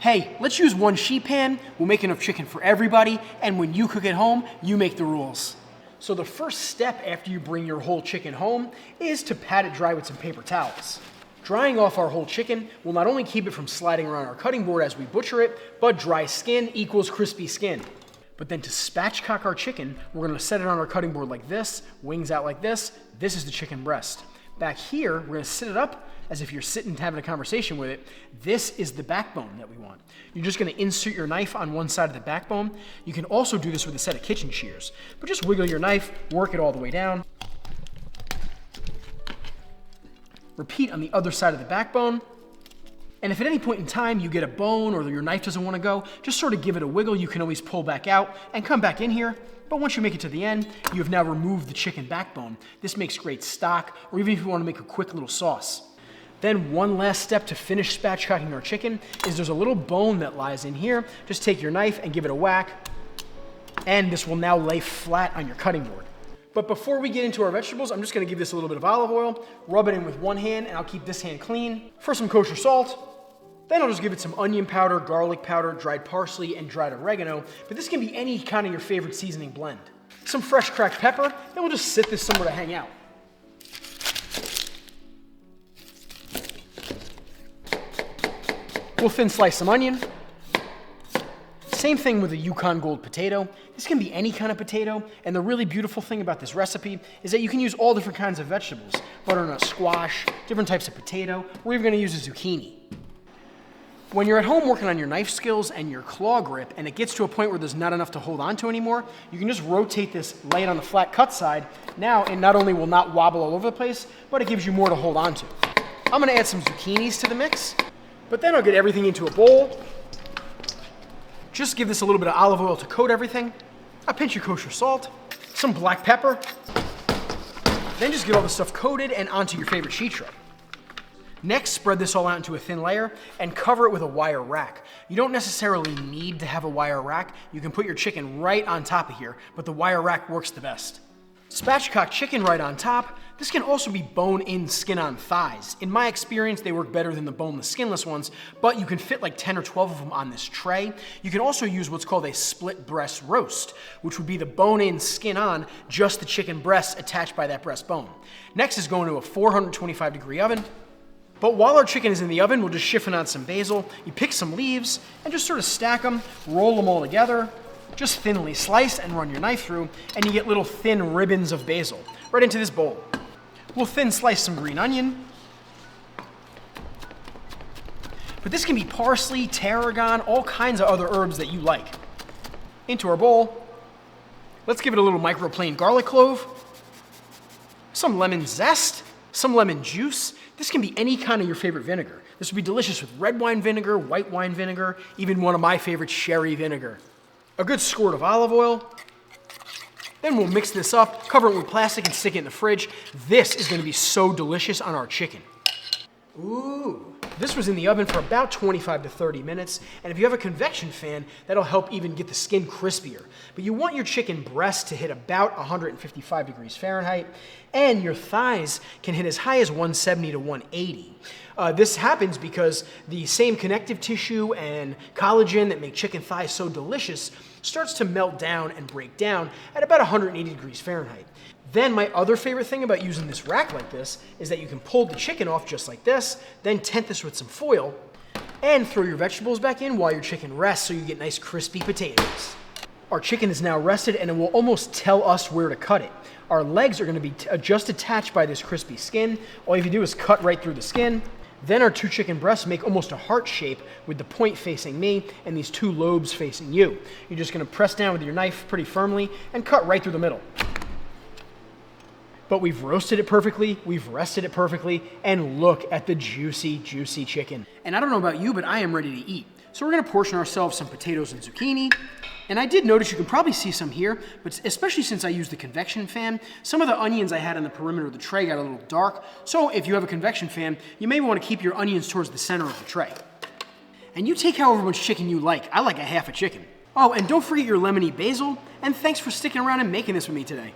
Hey, let's use one sheet pan. We'll make enough chicken for everybody, and when you cook at home, you make the rules. So the first step after you bring your whole chicken home is to pat it dry with some paper towels. Drying off our whole chicken will not only keep it from sliding around our cutting board as we butcher it, but dry skin equals crispy skin. But then to spatchcock our chicken, we're gonna set it on our cutting board like this, wings out like this. This is the chicken breast. Back here, we're gonna sit it up as if you're sitting having a conversation with it. This is the backbone that we want. You're just gonna insert your knife on one side of the backbone. You can also do this with a set of kitchen shears, but just wiggle your knife, work it all the way down. Repeat on the other side of the backbone. And if at any point in time you get a bone or your knife doesn't want to go, just sort of give it a wiggle. You can always pull back out and come back in here. But once you make it to the end, you have now removed the chicken backbone. This makes great stock, or even if you want to make a quick little sauce. Then one last step to finish spatchcocking our chicken is there's a little bone that lies in here. Just take your knife and give it a whack, and this will now lay flat on your cutting board. But before we get into our vegetables, I'm just gonna give this a little bit of olive oil, rub it in with one hand, and I'll keep this hand clean. For some kosher salt, then I'll just give it some onion powder, garlic powder, dried parsley, and dried oregano, but this can be any kind of your favorite seasoning blend. Some fresh cracked pepper, then we'll just sit this somewhere to hang out. We'll thin slice some onion. Same thing with a Yukon Gold potato. This can be any kind of potato, and the really beautiful thing about this recipe is that you can use all different kinds of vegetables. Butternut squash, different types of potato. We're even gonna use a zucchini. When you're at home working on your knife skills and your claw grip, and it gets to a point where there's not enough to hold on to anymore, you can just rotate this, lay it on the flat cut side. Now, it not only will not wobble all over the place, but it gives you more to hold on to. I'm gonna add some zucchinis to the mix, but then I'll get everything into a bowl. Just give this a little bit of olive oil to coat everything, a pinch of kosher salt, some black pepper, then just get all the stuff coated and onto your favorite sheet tray. Next, spread this all out into a thin layer and cover it with a wire rack. You don't necessarily need to have a wire rack. You can put your chicken right on top of here, but the wire rack works the best. Spatchcock chicken right on top. This can also be bone-in, skin-on thighs. In my experience, they work better than the boneless, skinless ones, but you can fit like 10 or 12 of them on this tray. You can also use what's called a split breast roast, which would be the bone-in, skin-on, just the chicken breasts attached by that breastbone. Next is going to a 425-degree oven. But while our chicken is in the oven, we'll just siphon on some basil. You pick some leaves and just sort of stack them, roll them all together, just thinly slice and run your knife through, and you get little thin ribbons of basil right into this bowl. We'll thin slice some green onion. But this can be parsley, tarragon, all kinds of other herbs that you like. Into our bowl. Let's give it a little microplane garlic clove, some lemon zest, some lemon juice. This can be any kind of your favorite vinegar. This would be delicious with red wine vinegar, white wine vinegar, even one of my favorites, sherry vinegar. A good squirt of olive oil. Then we'll mix this up, cover it with plastic, and stick it in the fridge. This is gonna be so delicious on our chicken. Ooh. This was in the oven for about 25 to 30 minutes, and if you have a convection fan, that'll help even get the skin crispier. But you want your chicken breast to hit about 155 degrees Fahrenheit, and your thighs can hit as high as 170 to 180. This happens because the same connective tissue and collagen that make chicken thighs so delicious starts to melt down and break down at about 180 degrees Fahrenheit. Then my other favorite thing about using this rack like this is that you can pull the chicken off just like this, then tent this with some foil, and throw your vegetables back in while your chicken rests so you get nice crispy potatoes. Our chicken is now rested and it will almost tell us where to cut it. Our legs are gonna be just attached by this crispy skin. All you have to do is cut right through the skin. Then our two chicken breasts make almost a heart shape with the point facing me and these two lobes facing you. You're just gonna press down with your knife pretty firmly and cut right through the middle. But we've roasted it perfectly, we've rested it perfectly, and look at the juicy, juicy chicken. And I don't know about you, but I am ready to eat. So we're gonna portion ourselves some potatoes and zucchini. And I did notice, you can probably see some here, but especially since I used the convection fan, some of the onions I had on the perimeter of the tray got a little dark. So if you have a convection fan, you may wanna keep your onions towards the center of the tray. And you take however much chicken you like. I like a half a chicken. Oh, and don't forget your lemony basil, and thanks for sticking around and making this with me today.